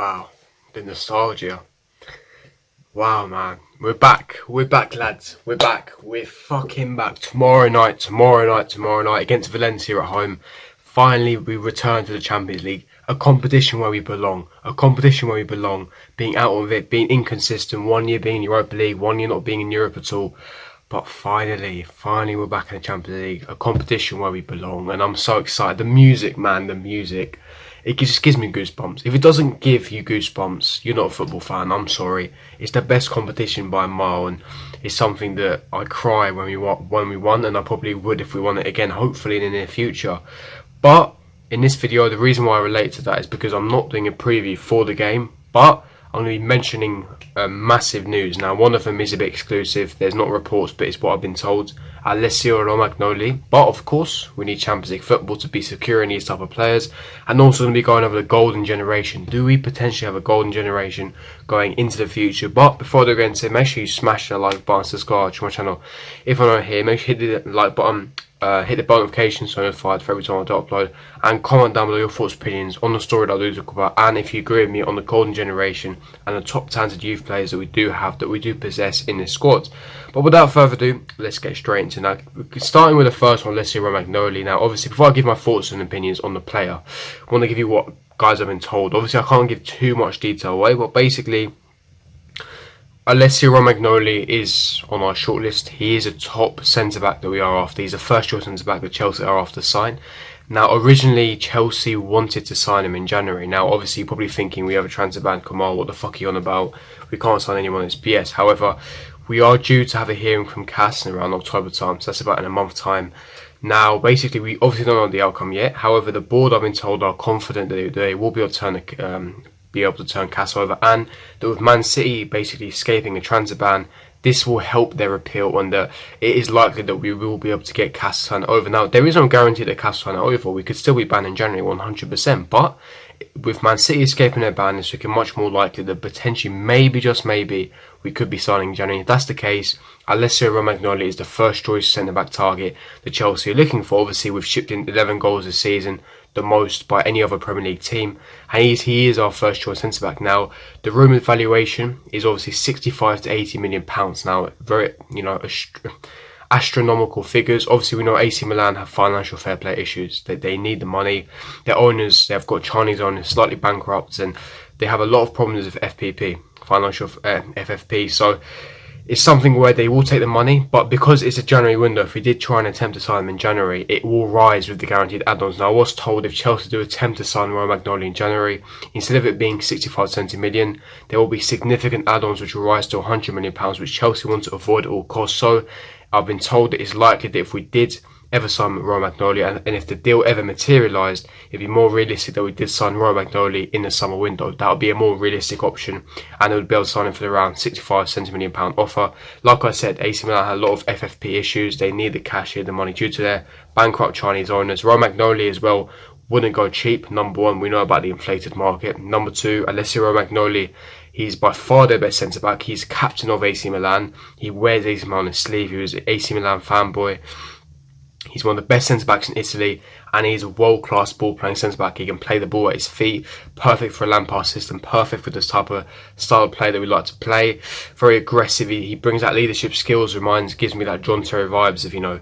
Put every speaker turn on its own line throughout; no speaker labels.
Wow, the nostalgia. Wow, man. We're back. We're back, lads. We're back. We're fucking back. Tomorrow night against Valencia at home. Finally, we return to the Champions League. A competition where we belong. A competition where we belong. Being out of it, being inconsistent. 1 year being in Europa League, 1 year not being in Europe at all. But finally, we're back in the Champions League. A competition where we belong. And I'm so excited. The music, man, the music. It just gives me goosebumps. If it doesn't give you goosebumps, you're not a football fan. I'm sorry. It's the best competition by a mile, and it's something that I cry when we won, and I probably would if we won it again, hopefully in the near future. But in this video, the reason why I relate to that is because I'm not doing a preview for the game, but I'm going to be mentioning massive news. Now, one of them is a bit exclusive. There's not reports, but it's what I've been told. Alessio Romagnoli. But of course, we need Champions League football to be securing these type of players. And also going to be going over the golden generation. Do we potentially have a golden generation going into the future? But before I go into it, make sure you smash the like button, subscribe to my channel. If you're not here, make sure you hit the like button. Hit the bell notification so you're notified for every time I do upload, and comment down below your thoughts and opinions on the story that I do talk about, and if you agree with me on the golden generation and the top talented youth players that we do possess in this squad. But without further ado, let's get straight into it. Now, starting with the first one, Alessio Romagnoli. Now, obviously, before I give my thoughts and opinions on the player, I want to give you what guys have been told. Obviously, I can't give too much detail away, but basically, Alessio Romagnoli is on our shortlist. He is a top centre-back that we are after. He's a first-choice centre-back that Chelsea are after to sign. Now, originally, Chelsea wanted to sign him in January. Now, obviously, you're probably thinking we have a transfer ban. Kamal, what the fuck are you on about? We can't sign anyone. It's BS. However, we are due to have a hearing from CAS in around October time. So that's about in a month's time. Now, basically, we obviously don't know the outcome yet. However, the board, I've been told, are confident that they will be able to turn CAS over, and that with Man City basically escaping a transfer ban, this will help their appeal, and that it is likely that we will be able to get CAS turned over. Now, there is no guarantee that CAS turn over. We could still be banned in January 100%, but with Man City escaping their ban, it's looking much more likely that potentially, maybe, just maybe, we could be signing in January. If that's the case, Alessio Romagnoli is the first choice centre-back target that Chelsea are looking for. Obviously, we've shipped in 11 goals this season, the most by any other Premier League team, and he is our first choice centre-back. Now, the rumoured valuation is obviously 65 to 80 million pounds. Now, very, astronomical figures. Obviously, we know AC Milan have financial fair play issues. They need the money. Their owners, they've got Chinese owners, slightly bankrupt, and they have a lot of problems with FPP, financial FFP. So it's something where they will take the money, but because it's a January window, if we did try and attempt to sign them in January, it will rise with the guaranteed add-ons. Now, I was told if Chelsea do attempt to sign Romagnoli in January, instead of it being 65 to 70 million, there will be significant add-ons which will rise to 100 million pounds, which Chelsea want to avoid at all costs. So I've been told that it's likely that if we did ever sign Romagnoli, and if the deal ever materialised, it'd be more realistic that we did sign Romagnoli in the summer window. That would be a more realistic option, and it would be able to sign him for around 65 70 million pound offer. Like I said, AC Milan had a lot of FFP issues. They need the cash here, the money, due to their bankrupt Chinese owners. Romagnoli as well wouldn't go cheap. Number one, we know about the inflated market. Number two, Alessio Romagnoli, he's by far their best centre-back. He's captain of AC Milan. He wears AC Milan on his sleeve. He was an AC Milan fanboy. He's one of the best centre-backs in Italy, and he's a world-class ball-playing centre-back. He can play the ball at his feet, perfect for a Lampard system, perfect for this type of style of play that we like to play. Very aggressive. He brings out leadership skills, gives me that John Terry vibes of,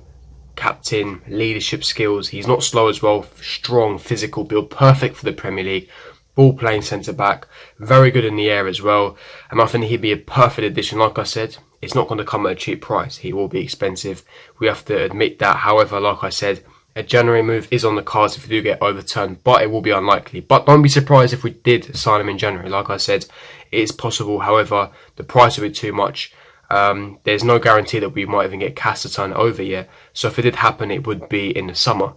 captain, leadership skills. He's not slow as well, strong, physical build, perfect for the Premier League. Ball-playing centre-back, very good in the air as well, and I think he'd be a perfect addition. Like I said, it's not going to come at a cheap price. He will be expensive. We have to admit that. However, like I said, a January move is on the cards if we do get overturned, but it will be unlikely. But don't be surprised if we did sign him in January. Like I said, it is possible. However, the price will be too much. There's no guarantee that we might even get CAS to turn it over yet. So if it did happen, it would be in the summer.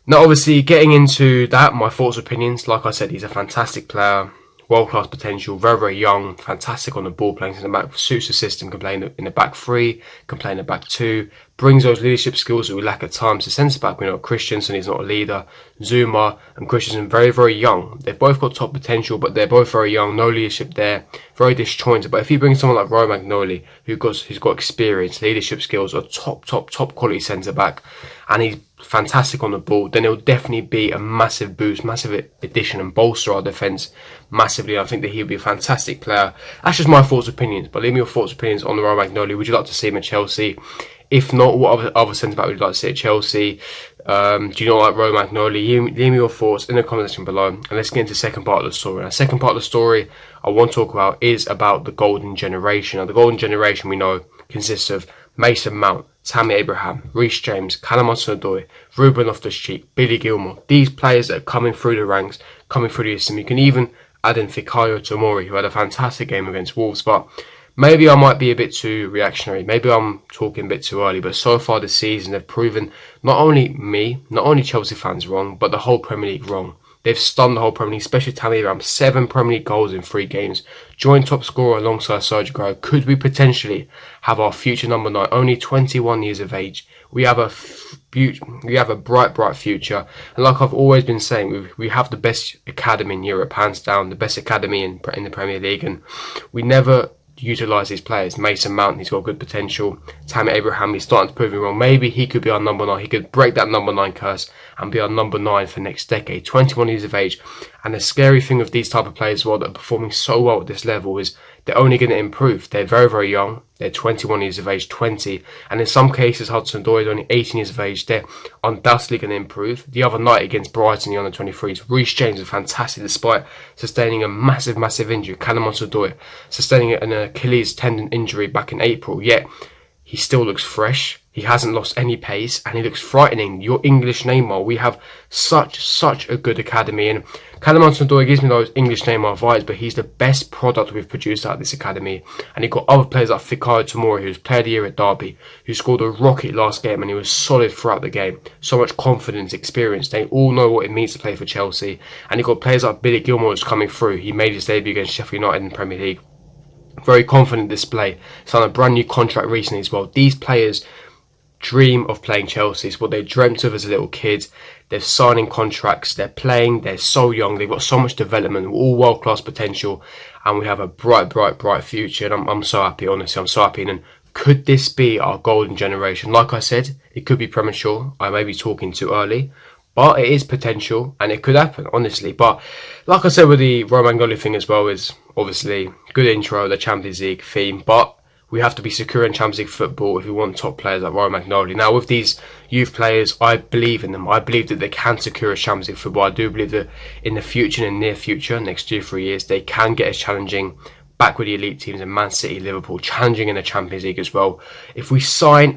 Now, obviously, getting into that, my thoughts, opinions, like I said, he's a fantastic player, world-class potential, very, very young, fantastic on the ball, playing in the back, suits the system, can play in the back three, can play in the back two, brings those leadership skills that we lack at times to centre-back. We know Christensen is not a leader. Zuma and Christensen very, very young. They've both got top potential, but they're both very young. No leadership there. Very disjointed. But if you bring someone like Romagnoli, who's got experience, leadership skills, a top quality centre-back, and he's fantastic on the ball, then it'll definitely be a massive boost, massive addition, and bolster our defence massively. I think that he'll be a fantastic player. That's just my thoughts, opinions. But leave me your thoughts, opinions on the Romagnoli. Would you like to see him at Chelsea? If not, what other centre-back would you like to see at Chelsea? Do you not like Romagnoli? Leave me your thoughts in the comment section below. And let's get into the second part of the story. Now, the second part of the story I want to talk about is about the golden generation. Now, the golden generation, we know, consists of Mason Mount, Tammy Abraham, Reece James, Callum Hudson-Odoi, Ruben Loftus-Cheek, Billy Gilmour. These players that are coming through the ranks, coming through the system. You can even add in Fikayo Tomori, who had a fantastic game against Wolves, but maybe I might be a bit too reactionary. Maybe I'm talking a bit too early. But so far this season, they've proven not only Chelsea fans wrong, but the whole Premier League wrong. They've stunned the whole Premier League, especially Tammy Abraham. 7 Premier League goals in 3 games. Joint top scorer alongside Sergio Aguero. Could we potentially have our future number 9, only 21 years of age? We have a bright future. And like I've always been saying, we have the best academy in Europe, hands down, the best academy in the Premier League. And we never utilise these players. Mason Mount, he's got good potential. Tammy Abraham, he's starting to prove me wrong. Maybe he could be our number 9. He could break that number 9 curse and be our number 9 for next decade. 21 years of age. And the scary thing of these type of players as well that are performing so well at this level is they're only going to improve. They're very, very young. They're 21 years of age, 20. And in some cases, Hudson-Odoi is only 18 years of age. They're undoubtedly going to improve. The other night against Brighton, the under-23s, Reece James was fantastic despite sustaining a massive injury. Callum Hudson-Odoi sustaining an Achilles tendon injury back in April. Yet, he still looks fresh. He hasn't lost any pace, and he looks frightening. Your English Neymar. We have such a good academy, and Callum Hudson-Odoi gives me those English Neymar vibes, but he's the best product we've produced out of this academy. And you've got other players like Fikayo Tomori, who's player of the year at Derby, who scored a rocket last game, and he was solid throughout the game. So much confidence, experience. They all know what it means to play for Chelsea. And you've got players like Billy Gilmour who's coming through. He made his debut against Sheffield United in the Premier League. Very confident display. Signed a brand new contract recently as well. These players dream of playing Chelsea. It's what they dreamt of as a little kid. They're signing contracts, they're playing, they're so young, they've got so much development, all world-class potential, and we have a bright future. And I'm so happy, honestly, I'm so happy. And could this be our golden generation? Like I said, it could be premature. I may be talking too early, but it is potential, and it could happen, honestly. But like I said with the Romagnoli thing as well, is obviously good intro, the Champions League theme, but we have to be secure in Champions League football if we want top players like Romagnoli. Now, with these youth players, I believe in them. I believe that they can secure a Champions League football. I do believe that in the future, in the near future, next 2-3 years, they can get us challenging back with the elite teams in Man City, Liverpool, challenging in the Champions League as well. If we sign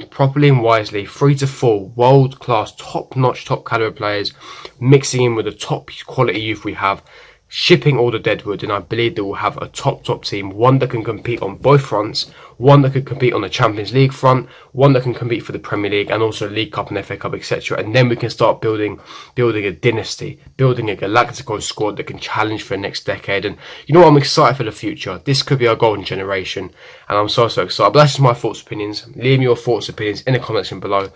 properly and wisely, 3 to 4 world-class, top-notch, top-caliber players, mixing in with the top quality youth we have, shipping all the deadwood, and I believe that we'll have a top team, one that can compete on both fronts, one that can compete on the Champions League front, one that can compete for the Premier League and also League Cup and FA Cup, etc. And then we can start building a dynasty, building a Galactico squad that can challenge for the next decade. And you know what, I'm excited for the future. This could be our golden generation, and I'm so excited. But that's just my thoughts, opinions. Leave me your thoughts, opinions in the comments section below.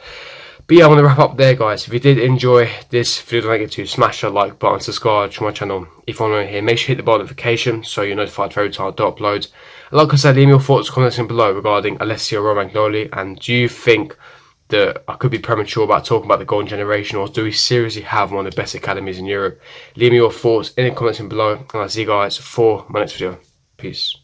But yeah, I'm going to wrap up there, guys. If you did enjoy this video, don't forget to smash that like button, subscribe to my channel. If you're new here, make sure you hit the bell notification so you're notified for every time I do upload. And like I said, leave me your thoughts, comments below regarding Alessio Romagnoli. And do you think that I could be premature about talking about the golden generation, or do we seriously have one of the best academies in Europe? Leave me your thoughts in the comments below, and I'll see you guys for my next video. Peace.